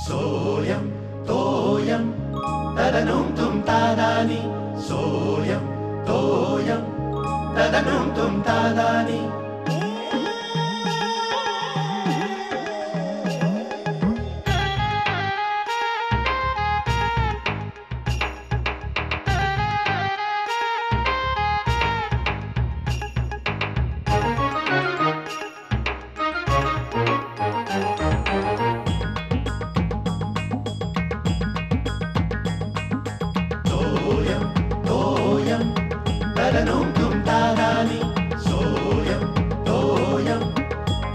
सोयम तोयम तदनुम तुम तादानी सोयम तोयम तदनुम तुम तादानी तदनुम तुम तादानी सोयम तोयम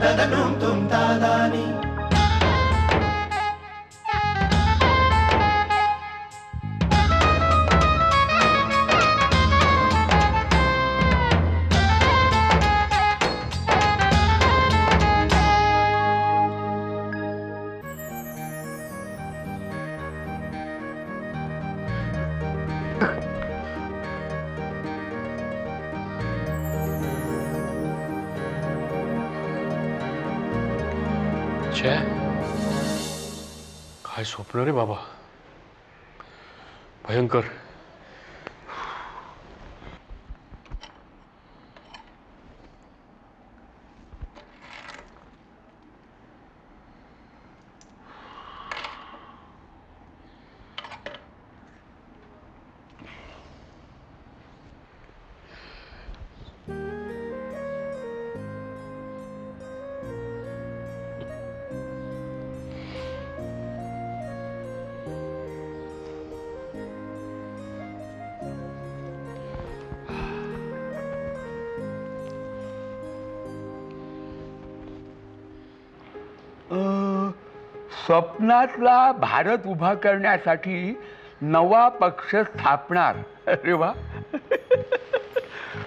तदनुम तुम तादानी काय स्वप्न रे बाबा, भयंकर. स्वप्नातला भारत उभा करण्यासाठी नवा पक्ष स्थापणार. अरे वा.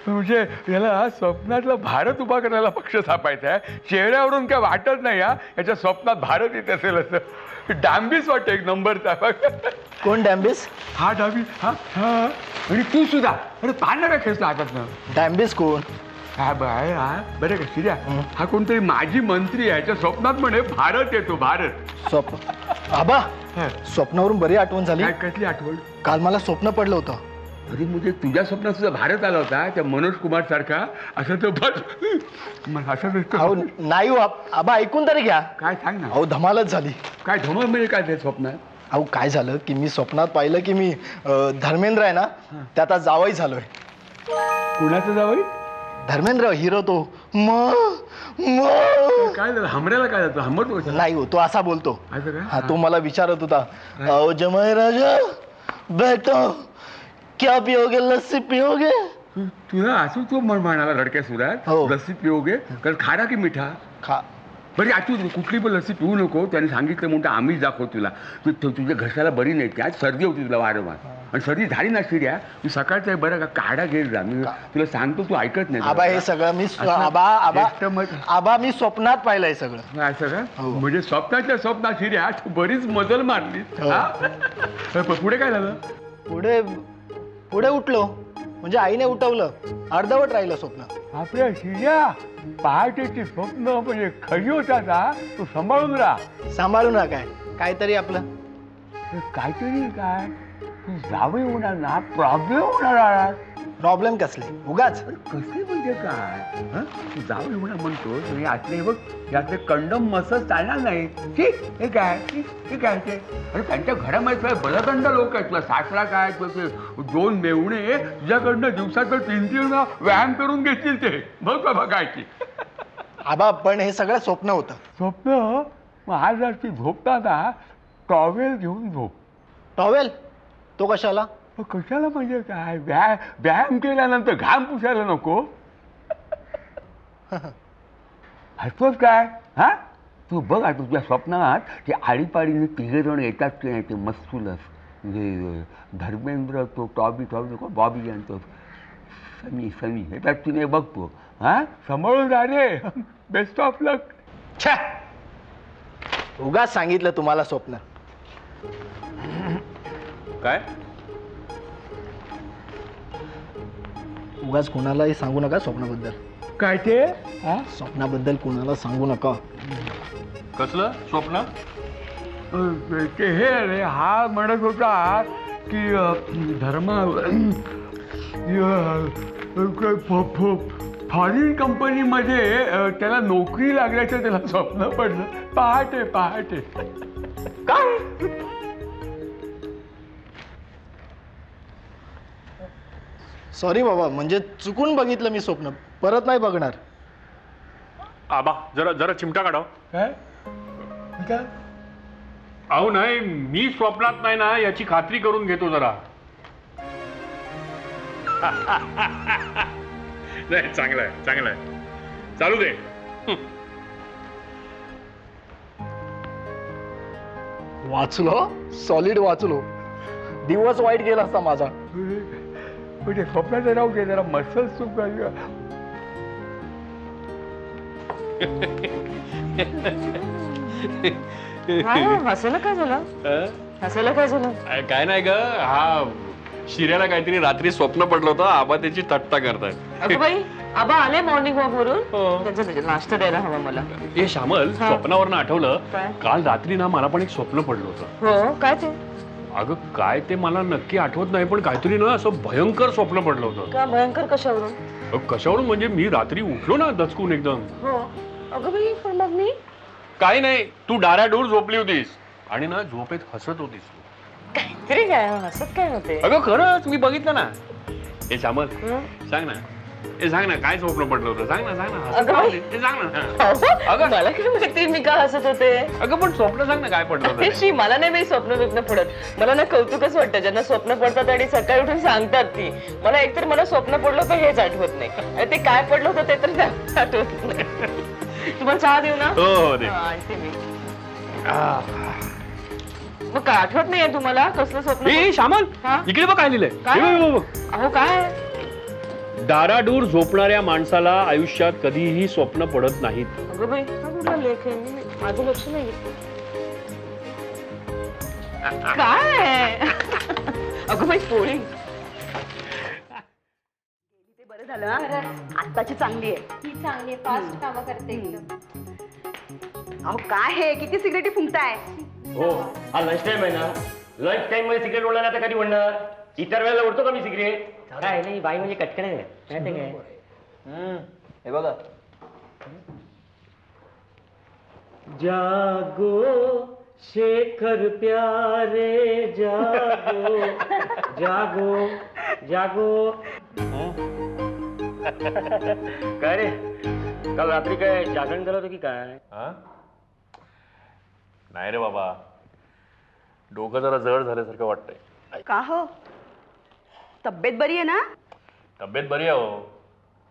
म्हणजे याला स्वप्नातला भारत उभा करायला पक्ष स्थापायचा आहे. चेहऱ्यावरून काय वाटत नाही याच्या स्वप्नात भारत येत असेल असं. डांबीस वाटतं एक नंबरचा. कोण डॅम्बिस? हा डांबीस. हा हा. आणि तू सुद्धा. अरे पाहणार काय खेळतो हातात ना. डॅम्बिस कोण? हा बाय हा बरं का शिर्या, हा कोणतरी माजी मंत्री आहे. याच्या स्वप्नात म्हणे भारत येतो. भारत स्वप्न. आबा स्वप्नावरून बरी आठवण झाली. काय कसली आठवण? काल मला स्वप्न पडलं होतं. अरे म्हणजे तुझ्या स्वप्नात सुद्धा भारत आला होता त्या मनोज कुमार सारखा असं तर बस अहो नाही हो आबा, ऐकून तरी घ्या. काय सांग ना. अहो धमालच झाली. काय धमाल म्हणजे काय ते स्वप्नात? अहो काय झालं की मी स्वप्नात पाहिलं की मी धर्मेंद्र आहे ना त्यात आज जावई झालोय. कुणाचं जावई? धर्मेंद्र हिरो तो. काय झालं? हमऱ्याला काय जातो? हमर नाही हो, तो असा बोलतो. हा तो मला विचारत होता, अहो जमाई राजा बैठो, क्या पियोगे? लस्सी पियोगे? तुला असं तो म्हणाला लडक्या सुरात, लस्सी पियोगे? कारण खारा की मिठा? खा. बरी आठवू कुठली पण लस्सी पिऊ नको. त्याने सांगितलं म्हणतो आम्हीच दाखव तुला. तुझ्या घशाला बरी नाही. आज सर्दी होती तुला वारंवार. आणि सर्दी झाली ना शिर्या, तू सकाळचं बरं का काढा घेत जा. मी तुला सांगतो, तू ऐकत नाही. आबा हे सगळं मी आबा मी स्वप्नात पाहिलंय सगळं. असं का? म्हणजे स्वप्नाच्या स्वप्नात शिर्या तू बरीच मजल मारली. पुढे काय झालं? पुढे उठलो म्हणजे आईने उठवलं. अर्धवट राहिलं स्वप्न. आपल्या शिर्या पहाटेची स्वप्न म्हणजे खरी होतात. तू सांभाळून राहा. सांभाळून राहा. काय काहीतरी आपलं काहीतरी काय तू जावई होणार ना, प्रॉब्लेम होणार. प्रॉब्लेम कसले? उगाच कसले म्हणजे काय? तू जावई होणार म्हणतो तुम्ही असले बघ यातले कंडम मसच चालणार नाही. ठीक हे काय? हे काय ते? अरे त्यांच्या घरामध्ये बलदंड लोक आहेत. तुला सासरा काय दोन मेवणे तुझ्याकडनं दिवसात 3-3 व्यायाम करून घेतील ते. बघ बाबा काय की. आबा पण हे सगळं स्वप्न होतं. स्वप्न? मग आज रात्री झोपताना टॉवेल घेऊन झोप. टॉवेल? तो कशाला? कशाला म्हणजे काय? व्यायाम केल्यानंतर घाम पुसायला नको. हसतोस काय? हा तू बघ आता तुझ्या स्वप्नात ते आळीपाळीने 3 जण येतात की नाही ते मस्तुलस. म्हणजे धर्मेंद्र, तो बॉबी आणतो, सनी येतात की नाही बघतो. हा सांभाळून जा रे. बेस्ट ऑफ लक. छा उगाच सांगितलं तुम्हाला स्वप्न. काय? उगाच कोणालाही सांगू नका स्वप्नाबद्दल. काय ते स्वप्नाबद्दल कुणाला सांगू नका. कसलं स्वप्न? ते हे रे, हा म्हणत होता की धर्म फॉरेन कंपनीमध्ये त्याला नोकरी लागल्याचं त्याला स्वप्न पडलं. पहाटे पहाटे. काय? सॉरी बाबा, म्हणजे चुकून बघितलं मी स्वप्न, परत नाही बघणार. आबा जरा जरा चिमटा काढाव. काय काय? अहो नाही, मी स्वप्नात नाही ना याची खात्री करून घेतो जरा. नाही, चांगलं आहे चांगलं आहे, चालू दे. वाचलो, सॉलिड वाचलो. दिवस वाईट गेला असता माझा. म्हणजे स्वप्नाचं राहू घे जरा, मसल सुख हसायला काय झालं? हसायला काय झालं? काय नाही ग, हा शिर्याला काहीतरी रात्री स्वप्न पडलं होतं, आबा त्याची थट्टा करतायत. अगं बाई, आबा आले मॉर्निंग वॉक वरून. हो. त्यांचा नाश्ता द्यायला हवा मला. हे श्यामल, स्वप्नावरनं आठवलं, काय? काल रात्री ना मला पण एक स्वप्न पडलं होतं. हो, काय ते? अगं काय ते मला नक्की आठवत नाही, पण काहीतरी ना असं भयंकर स्वप्न पडलं होतं. का भयंकर? कशावरून? कशावरून म्हणजे मी रात्री उठलो ना दचकून एकदम. हो. अगं बाई, पण मग मी काही नाही, तू डाऱ्याडूर झोपली होतीस आणि ना झोपेत हसत होतीस. काहीतरी काय हसत काय होते? अगं खरंच मी बघितलं ना. हे श्यामल, हं? सांग ना, हे सांग ना, काय स्वप्न पडलं होतं? सांग ना, सांग ना, हसत अगं का बाई. होती? हे सांग ना. अगं मला काय माहिती मी का हसत होते? अगं पण स्वप्न सांग ना, काय पडलं होतं ते? शी, मला नाही बाई स्वप्न बिप्न पडत. मला ना कौतुकच वाटतं ज्यांना स्वप्न पडतात आणि सकाळी उठून सांगतात ती. मला एकतर मला स्वप्न पडलं होतं हेच आठवत नाही, आणि ते काय पडलं होतं ते तर आठवत नाही. तुम्हाला चहा देऊ ना? हो हो दे. हा, आणते मी. मग काय आठवत नाहीये तुम्हाला कसलं स्वप्न? ए श्यामल, हा? इकडे बघ काय लिहिलंय. काय? हे बघ, बघ. अहो काय? डाराडूर झोपणाऱ्या माणसाला आयुष्यात कधीही स्वप्न पडत नाहीत. अगं बाई, हा कुठला लेख आहे? माझं लक्ष नाही. काय? अगं बाई, पोळी. ते बरं झालं हा? आत्ताची चांगली आहे. ही चांगली आहे, फास्ट कामं करते एकदम. अहो काय हे, किती सिगरेटी फुंकताय? हो, हा लंच टाइम आहे ना. लंच टाइम मध्ये सिगरेट ओढणार आता कधी ओढणार? इतर वेळेला ओढतो का मी सिगरेट? काय नाही, बाई म्हणजे कटकण आहे. माहिती काय? हे बघा. जागो शेखर प्यारे, जागो जागो जागो. काय रे, काल रात्री काय जागरण झालं होतं की काय? नाही रे बाबा, डोकं जरा जड झाल्यासारखं वाटतंय. का हो, तब्येत बरी आहे ना? तब्येत बरी आहे हो.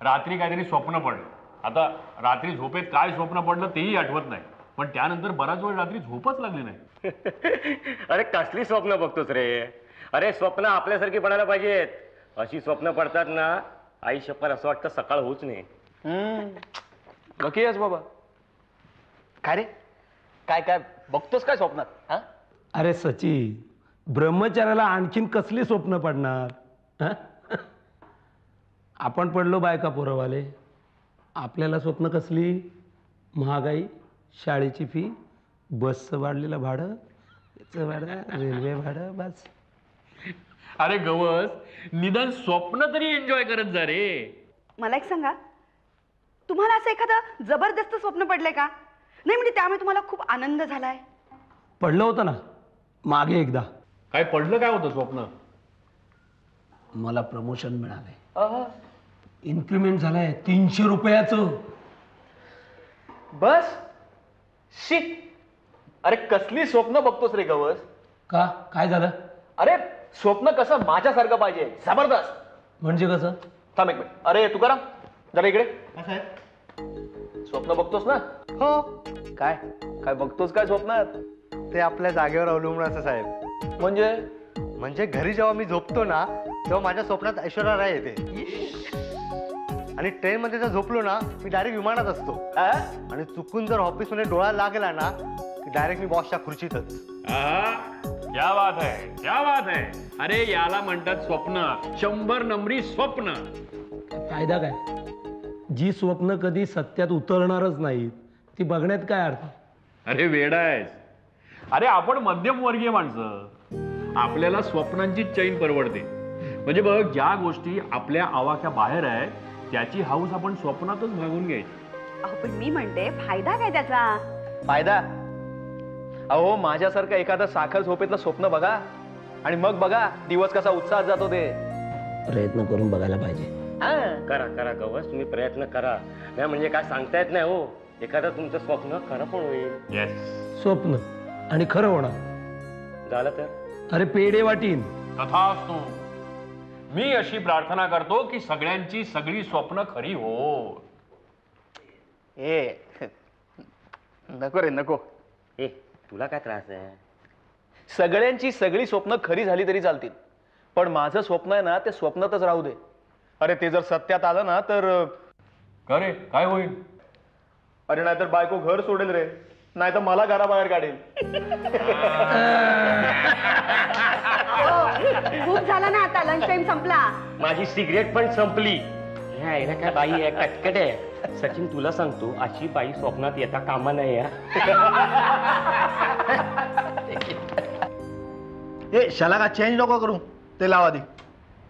रात्री काहीतरी स्वप्न पडलं. आता रात्री झोपेत काय स्वप्न पडलं तेही आठवत नाही, पण त्यानंतर बराच वेळ रात्री झोपच लागली नाही. अरे कसली स्वप्न बघतोस रे? अरे स्वप्न आपल्यासारखी पडायला पाहिजेत. अशी स्वप्न पडतात ना, आई शप्पर असं वाटतं सकाळ होऊच नाही. नक्की आहेस बाबा. काय रे, काय काय बघतोस काय स्वप्नात? हा? अरे सचिन, ब्रह्मचार्याला आणखीन कसली स्वप्न पडणार? हं? आपण पडलो बायका पोरवाले, आपल्याला स्वप्न कसली? महागाई, शाळेची फी, बसचं वाढलेलं भाडं, याचं भाडं, रेल्वे भाडं, बस. अरे गवस, निदान स्वप्न तरी एन्जॉय करत जा रे. मला एक सांगा, तुम्हाला असं एखादं जबरदस्त स्वप्न पडलंय का? नाही म्हणजे त्यामुळे तुम्हाला खूप आनंद झालाय? पडलं होतं ना मागे एकदा. काय पडलं? काय होतं स्वप्न? मला प्रमोशन मिळालंय, इन्क्रीमेंट झालंय 300 रुपयाचं. बस शी. अरे कसली स्वप्न बघतोस रे गवस? का, काय झालं? अरे स्वप्न कसं माझ्यासारखं पाहिजे, जबरदस्त. म्हणजे कसं? थांब एक मिनिट. अरे तुकाराम, जरा इकडे. स्वप्न बघतोस ना? हो, काय काय बघतोस काय स्वप्नात? ते आपल्या जागेवर अवलंबून असं साहेब. म्हणजे घरी जेव्हा मी झोपतो ना, तेव्हा माझ्या स्वप्नात ऐश्वर्या राय येते. आणि ट्रेन मध्ये जर झोपलो ना, मी डायरेक्ट विमानात असतो. आणि चुकून जर ऑफिस मध्ये डोळा लागला ना, की डायरेक्ट मी बॉसच्या खुर्चीतच. क्या बात है, क्या बात है. अरे याला म्हणतात स्वप्न. 100 नंबरी स्वप्न. फायदा काय? जी स्वप्न कधी सत्यात उतरणारच नाहीत ती बघण्यात काय अर्थ? अरे वेडा आहेस. अरे आपण मध्यमवर्गीय माणसं, आपल्याला स्वप्नांची चैन परवडते. म्हणजे बघ, ज्या गोष्टी आपल्या आवाक्या बाहेर आहे त्याची हाऊस आपण स्वप्नातच भागून घ्यायची. अहो पण मी म्हणते फायदा काय त्याचा? फायदा? अहो माझ्यासारखं एखादं साखर झोपेतलं स्वप्न बघा आणि मग बघा दिवस कसा उत्साहात जातो ते. प्रयत्न करून बघायला पाहिजे. करा करा गवस, तुम्ही प्रयत्न करा. नाही म्हणजे काय सांगता येत नाही हो, एखादं तुमचं स्वप्न खरं पण होईल. येस, स्वप्न आणि खरं होणार झालं तर? अरे पेढे वाटीन. तथास्तु. मी अशी प्रार्थना करतो की सगळ्यांची सगळी स्वप्न खरी हो. ए नको रे नको. ए तुला काय त्रास आहे? सगळ्यांची सगळी स्वप्न खरी झाली तरी चालतील, पण माझं स्वप्न आहे ना ते स्वप्नातच राहू दे. अरे ते जर सत्यात आलं ना तर करे काय होईल? अरे नाहीतर बायको घर सोडेल रे, नाही तर मला घराबाहेर काढेल. खूप झाला ना आता, लंच टाइम संपला. माझी सिगरेट पण संपली. हे आहे ना काय बाई आहे, कटकट आहे. सचिन तुला सांगतो, अशी बाई स्वप्नात येता कामा नाही. ए शाला का चेंज नको करू, ते लावा दे.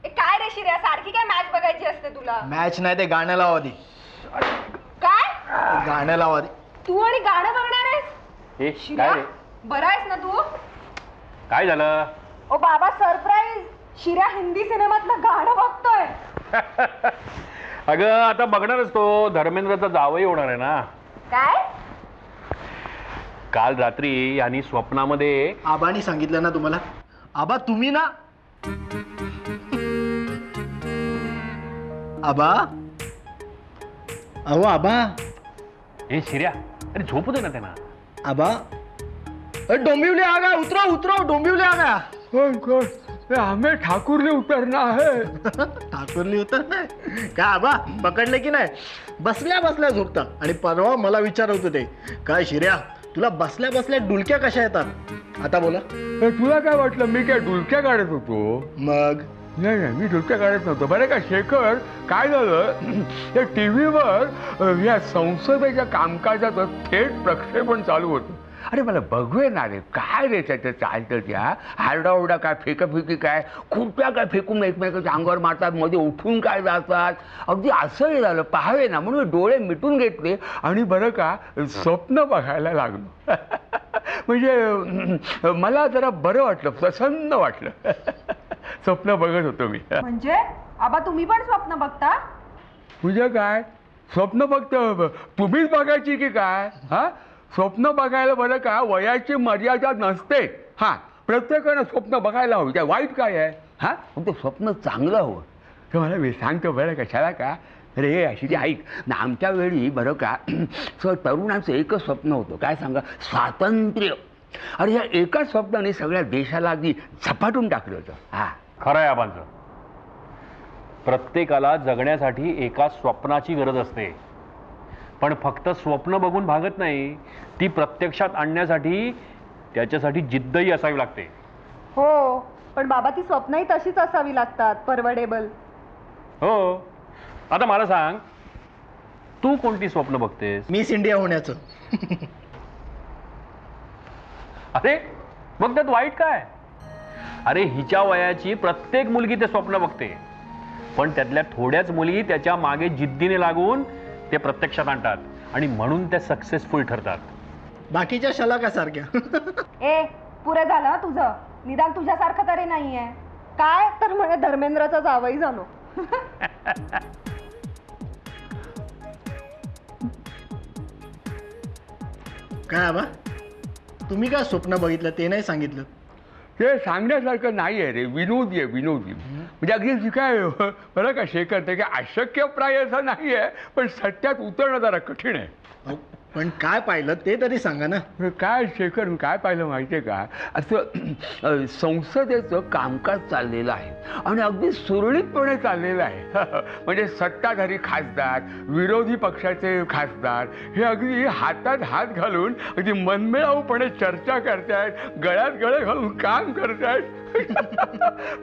काय रे शिर्या, सारखी काय मॅच बघायची असते तुला? मॅच नाही ते गाणं लावा दे. काय गाणं लावा दे. तू आणि गाणं बघणार आहेस? हे शिर्या, काय रे? बरा आहेस ना तू? काय झालं? ओ बाबा सरप्राईज, शिर्या हिंदी सिनेमातलं गाणं बघतोय. अगं आता बघणारच तो, धर्मेंद्रचा जावई होणार आहे ना. काय? काल रात्री यांनी स्वप्नामध्ये आबानी सांगितलं ना तुम्हाला? आबा तुम्ही ना? आबा, अहो आबा. हे शिर्या, अरे झोपू दे ना त्यांना. आबा डोंबिवली आ गया, उतरो उतरो, डोंबिवली आ गया. हमें ठाकुरली उतरना है. ठाकुरली उतरना है का आबा? पकडले की नाही? बसल्या बसल्या झोपता. आणि परवा मला विचारत होते, काय शिर्या तुला बसल्या बसल्या डुलक्या कशा येतात? आता बोला. तुला काय वाटलं मी काय डुलक्या काढत होतो? मग नाही नाही, मी डुलक्या काढत नव्हतो. बरं का शेखर, काय झालं, या टीव्हीवर या संसदेच्या कामकाजाचं थेट प्रक्षेपण चालू होतं. अरे मला बघूया ना रे, काय रे त्याचं चालतं, त्या आरडाओरडा काय, फेकाफेकी काय, खुर्प्या काय फेकून एकमेकाच्या अंगावर मारतात, मध्ये उठून काय जातात. अगदी असंही झालं, पाहावे ना म्हणून डोळे मिटून घेतले आणि बरं का स्वप्न बघायला लागलो. म्हणजे मला जरा बरं वाटलं, प्रसन्न वाटलं. स्वप्न बघत होतो मी. म्हणजे आबा तुम्ही पण स्वप्न बघता? म्हणजे काय स्वप्न बघतो? तुम्हीच बघायची की काय? हा, स्वप्न बघायला बरं का वयाची मर्यादा नसते. हा, प्रत्येकानं स्वप्न बघायला हवं, त्या वाईट काय आहे? हा, पण ते स्वप्न चांगलं हवं. तर मला मी सांगतो बरं कशाला का रे, अशी ती ऐक ना, आमच्या वेळी बरं का तरुणाचं एकच स्वप्न होतं, काय सांगा, स्वातंत्र्य. अरे या एका स्वप्नाने सगळ्या देशाला अगदी झपाटून टाकलं होतं. हा खरं आहे आबांचं. प्रत्येकाला जगण्यासाठी एका स्वप्नाची गरज असते, पण फक्त स्वप्न बघून भागत नाही, ती प्रत्यक्षात आणण्यासाठी त्याच्यासाठी जिद्दही असावी लागते. हो, पण बाबा ती स्वप्नही तशीच असावी लागतात, परवडेबल. हो, आता मला सांग, तू कोणती स्वप्न बघतेस? मिस इंडिया होण्याचं. अरे मग त्यात वाईट काय? अरे हिच्या वयाची प्रत्येक मुलगी ते स्वप्न बघते, पण त्यातल्या थोड्याच मुली त्याच्या मागे जिद्दीने लागून ते प्रत्यक्षात आणतात आणि म्हणून ते सक्सेसफुल ठरतात. बाकीच्या शलाका सारख्या. ए पुरे झालं तुझं, निदान तुझ्यासारखं तरी नाहीये. काय तर म्हणे धर्मेंद्रचा जावई झालो. काय आबा तुम्ही काय स्वप्न बघितलं ते नाही सांगितलं? ते सांगण्यासारखं नाही आहे रे, विनोदी आहे, विनोदी. म्हणजे अगदी काय बरं का शेखर, ते काय अशक्यप्राय असं नाही आहे, पण सत्यात उतरणं जरा कठीण आहे. पण काय पाहिलं ते तरी सांगा ना. काय शेखर, काय पाहिलं माहिती आहे का, असं संसदेचं कामकाज चाललेलं आहे आणि अगदी सुरळीतपणे चाललेलं आहे. म्हणजे सत्ताधारी खासदार, विरोधी पक्षाचे खासदार हे अगदी हातात हात घालून अगदी मनमिळाऊपणे चर्चा करतायत, गळ्यात गळे घालून काम करतायत.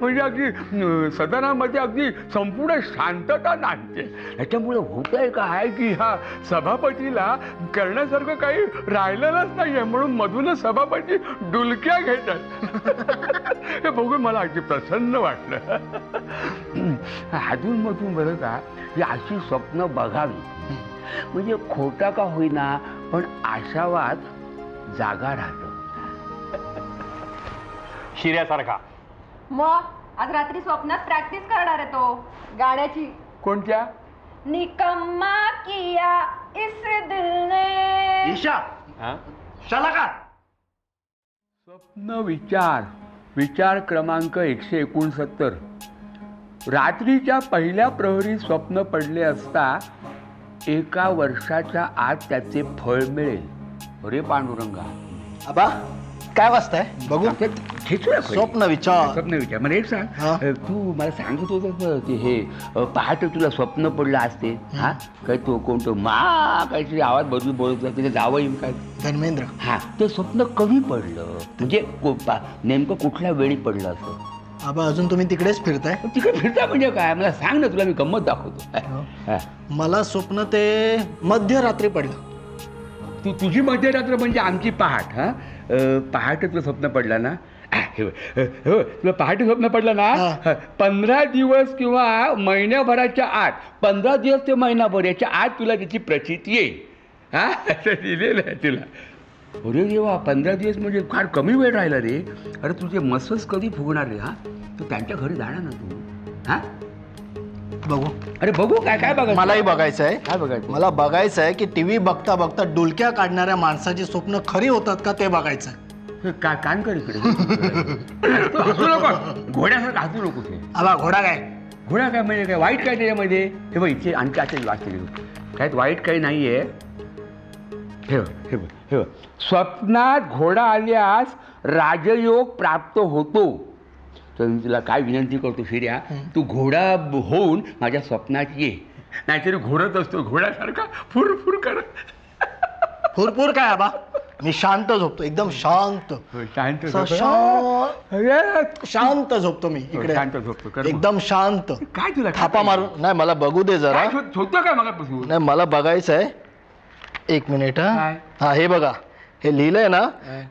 म्हणजे अगदी सदनामध्ये अगदी संपूर्ण शांतता नांदते. त्याच्यामुळे होत आहे काय की ह्या सभापतीला करण्यासारखं काही राहिलेलंच नाहीये, म्हणून मधूनच सभापती डुलक्या घेतात. हे बघून मला अगदी प्रसन्न वाटलं. अधून मधून बरं का ही अशी स्वप्न बघावी, म्हणजे खोटा का होईना पण आशावाद जागा राहतो. शिर्यासारखा. मग आज रात्री स्वप्नात प्रॅक्टिस करणार आहे तो गाण्याची. कोणत्या? निकम्मा किया इस दिल ने. ईशा चला का? स्वप्न विचार क्रमांक 169. रात्रीच्या पहिल्या प्रहरी स्वप्न पडले असता 1 वर्षाच्या आत त्याचे फळ मिळेल. अरे पांडुरंगा. आबा काय वाजताय बघू. स्वप्न विचार मला एक सांग, तू मला सांगत होता ते हे पहाटे तुला स्वप्न पडलं असते. हा काय तो कोणतो काहीतरी आवाज बदलून बोलत तिथे जावं काय धर्मेंद्र. हा ते स्वप्न कधी पडलं, म्हणजे नेमकं कुठल्या वेळी पडलं असं? आबा अजून तुम्ही तिकडेच फिरताय? तिकडे फिरताय म्हणजे काय मला सांग ना, तुला मी गंमत दाखवतो. मला स्वप्न ते मध्यरात्री पडलं. तुझी मध्यरात्र म्हणजे आमची पहाट. हा पहाटे तुला स्वप्न पडला ना, तुला पहाटे स्वप्न पडलं ना, 15 दिवस किंवा महिन्याभराच्या आत, 15 दिवस ते महिनाभर याच्या आत तुला त्याची प्रचिती येईल. हा असं दिलेलं आहे तुला. अरे देवा, 15 दिवस म्हणजे फार कमी वेळ राहिला रे. अरे तुझे मसस कधी फुगणार रे? हा तू त्यांच्या घरी जाणार ना तू. हा बघू. अरे बघू काय काय बघायचं? मलाही बघायचं आहे. काय बघायचं? मला बघायचं आहे की टीव्ही बघता बघता डुलक्या काढणाऱ्या माणसाची स्वप्न खरी होतात का ते बघायचं. कान कर इकडे. हसू नको, घोड्यासारखं हसू नको ते. आबा घोडा काय? घोडा काय म्हणजे काय वाईट काय त्याच्यामध्ये? हे बघ इथे आणखी आता वाचते काय वाईट काही नाहीये. हे स्वप्नात घोडा आल्यास राजयोग प्राप्त होतो. तर मी तुला काय विनंती करतो शिर्या, तू घोडा होऊन माझ्या स्वप्नात ये. नाहीतरी घोडत असतो घोड्यासारखा फुरफुर करत. फुरफुर काय आबा? मी शांत झोपतो, एकदम शांत शांत झोपतो मी. इकडे शांत झोपतो एकदम शांत. काय तुला थापा मारून नाही, मला बघू दे जरा. झोपतो काय मला? नाही मला बघायचं आहे. 1 मिनिट. हा हे बघा, हे लिहिलंय ना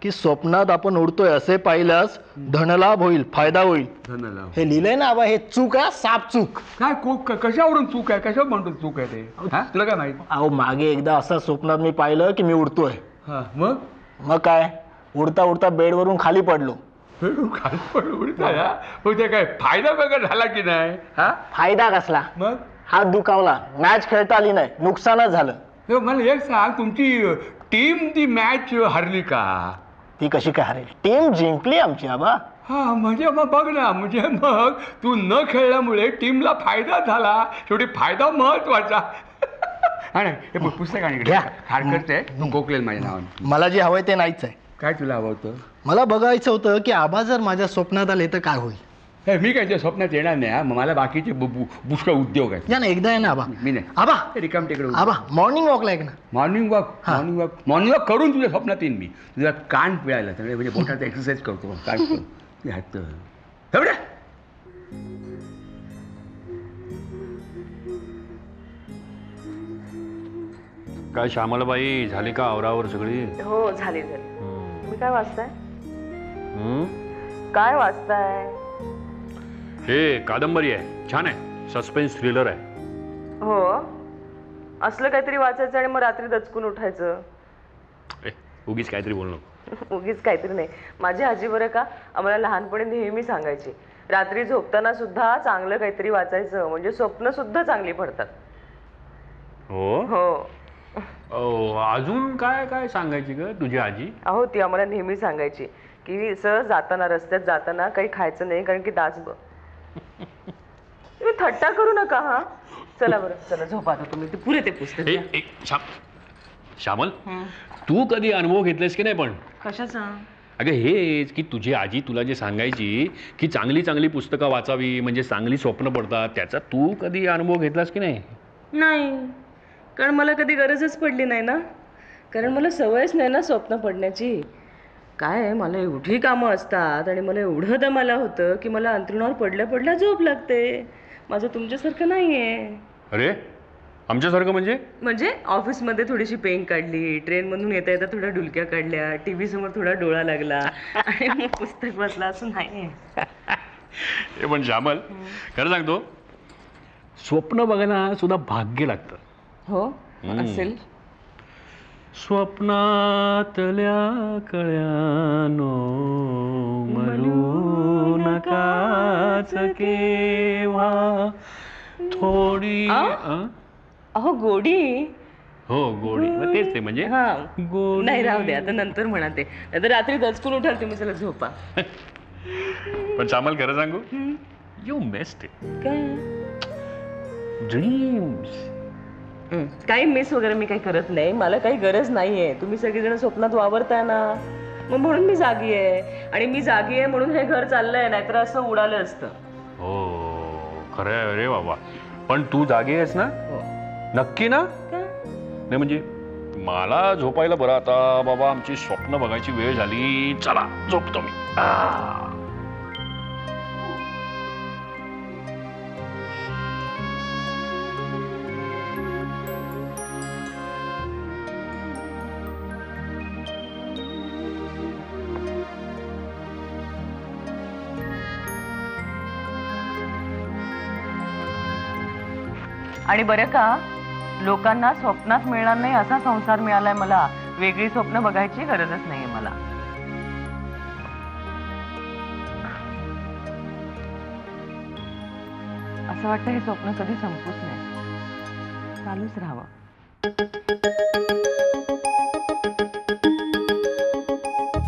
की स्वप्नात आपण उडतोय असे पाहिल्यास धनलाभ होईल, फायदा होईल. धनलाभ हे लिहिलंय ना आबा. हे चूक आहे, साप चूक. काय कशावरून चूक आहे? कशावर म्हणतो चूक आहे ते? तुला काय माहिती? अहो मागे एकदा असं स्वप्नात मी पाहिलं की मी उडतोय. मग काय, उडता उडता बेडवरून खाली पडलो. खाली पडलो उडता? मग ते काय फायदा वगैरे झाला की नाही? हा फायदा कसला? मग हात दुखावला, मॅच खेळता आली नाही, नुकसानच झालं. मला एक सांग, तुमची टीम ती मॅच हरली का? ती कशी काय हरेल? टीम जिंकली आमची आबा. हा म्हणजे मग बघ ना, म्हणजे मग तू न खेळल्यामुळे टीमला फायदा झाला. शेवटी फायदा महत्वाचा. हे पुस्तक आणि हारकत आहे, तू गोखलेल माझ्या नावाने. मला जे हवंय ते नाहीच आहे. काय तुला हवं होतं? मला बघायचं होतं की आबा जर माझ्या स्वप्नात आले तर काय होईल. मी काय स्वप्नात येणार नाही. मला बाकीचे पुष्कळ उद्योग आहेत. या ना एकदा आहे ना आबा. मी नाही आबा रिकाम तिकडे. आबा मॉर्निंग वॉकला एक ना. मॉर्निंग वॉक करून तुझ्या स्वप्नात येईन मी. तुझा कान पिळायला सगळे म्हणजे बोटाचा एक्सरसाइज करतो. काय काय श्यामलाबाई, झाली का आवरावर सगळी? हो झाली. तुम्ही काय वाचताय? काय वाचताय? हे कादंबरी आहे, छान आहे, सस्पेन्स थ्रिलर आहे. हो, असलं काहीतरी वाचायचं आणि मग रात्री दचकून उठायचं. उगीच काहीतरी बोल नको. उगीच काहीतरी नाही. माझी आजी बरं का आम्हाला लहानपणी नेहमी सांगायची, रात्री झोपताना सुद्धा चांगलं काहीतरी वाचायचं म्हणजे स्वप्न सुद्धा चांगली पडतात. हो हो. अजून काय काय सांगायची ग तुझी आजी? अहो ती आम्हाला नेहमी सांगायची की सहज जाताना, रस्त्यात जाताना काही खायचं नाही, कारण की दास तुम्ही थट्टा करू नका. हा चला बरं, चला झोपा आता तुम्ही. ते पुरे ते पुस्तक. श्यामल, तू कधी अनुभव घेतलास की नाही? पण कशाचा? अगं हेच की तुझी आजी तुला जे सांगायची की चांगली चांगली पुस्तकं वाचावी म्हणजे चांगली स्वप्न पडतात, त्याचा तू कधी अनुभव घेतलास की नाही? नाही, कारण मला कधी गरजच पडली नाही ना. कारण मला सवयच नाही ना स्वप्न पडण्याची. काय आहे, मला एवढी कामं असतात आणि मला एवढं दमाला होतं की मला अंथरुणावर पडल्या पडल्या झोप लागते. माझं तुमच्यासारखं नाहीये. अरे आमच्यासारखं म्हणजे ऑफिसमध्ये थोडीशी पेंग काढली, ट्रेनमधून येता येता थोड्या डुलक्या काढल्या, टीव्ही समोर थोडा डोळा लागला आणि मग पुस्तक वाचला, असं नाहीये. हे पण श्यामल, खरं सांगतो, स्वप्न बघायला सुद्धा भाग्य लागतं. हो असेल. स्वप्नातल्या कळ्यानो म्हणू नकाच केव्हा थोडी. अहो गोडी. हो गोडी, मग तेच ते म्हणजे हा नाही, राहू दे आता, नंतर म्हणा ते, नाहीतर रात्री दचकून उठाल तुम्ही. चला झोपा. पण श्यामल खरं सांगू, यू मिस्ड इट. काय ड्रीम्स. काही मिस वगैरे मी काही करत नाही, मला काही गरज नाहीये. तुम्ही सगळेजण स्वप्नात वावरताय ना, मग म्हणून मी जागी आहे. आणि मी जागी आहे म्हणून हे घर चाललंय, नाहीतर असं उडालं असतं. हो खरं आहे रे बाबा. पण तू जागी आहेस ना? नक्की ना? नाही म्हणजे मला झोपायला बरं आता बाबा, आमची स्वप्न बघायची वेळ झाली. चला झोपतो मी. आणि बरं का, लोकांना स्वप्नात मिळणार नाही असा संसार मिळालाय मला. वेगळी स्वप्न बघायची गरजच नाहीये मला. असं वाटतं हे स्वप्न कधी संपूच नाही, चालूच राहावं.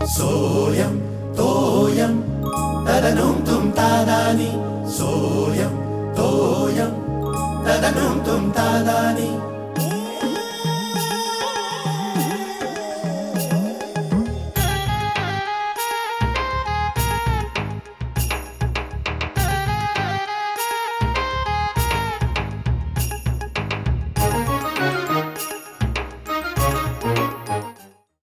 सोयम तोयम तदनुम तुम तादानी. सोयम तोयम तदनुम तुम तादानी.